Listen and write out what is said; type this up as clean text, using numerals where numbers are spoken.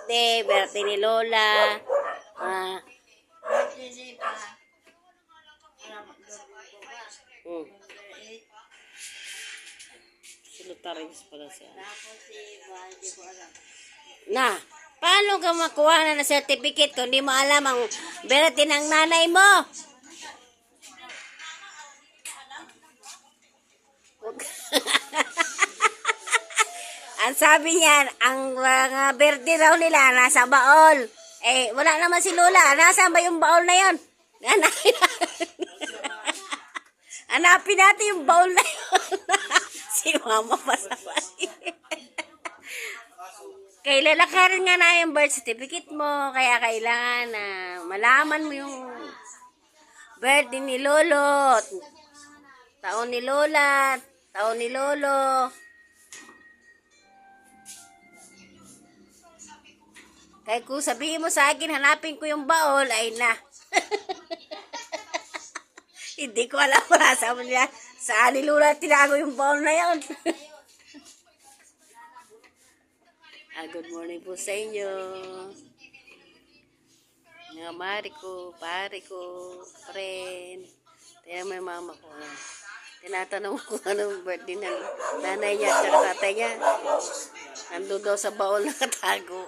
birthday ni Lola. Salutaris pala siya. Na, paano ka makuha na certificate kung di mo alam ang birthday ng nanay mo? Ang sabi niyan, ang mga birthday raw nila nasa baol. Eh, wala naman si Lola. Nasaan ba yung baol na yon? Hanapin natin yung baol na yun. Si Mama pasabay. Kailan ka rin nga na yung birth certificate mo. Kaya kailangan na malaman mo yung birthday ni Lolo. Taon ni Lola. Taon ni Lolo. Kaya kung sabihin mo sa akin, hanapin ko yung baol, ay na. Hindi ko alam kung nasa mo niya. Saan ni Lola tinago yung baol na yun. Good morning po sa inyo. Mga mari ko, pare ko, friend. Kaya may mama ko. Tinatanong ko anong birthday ng nanay niya at tatay niya. Nandun daw sa baol nakatago.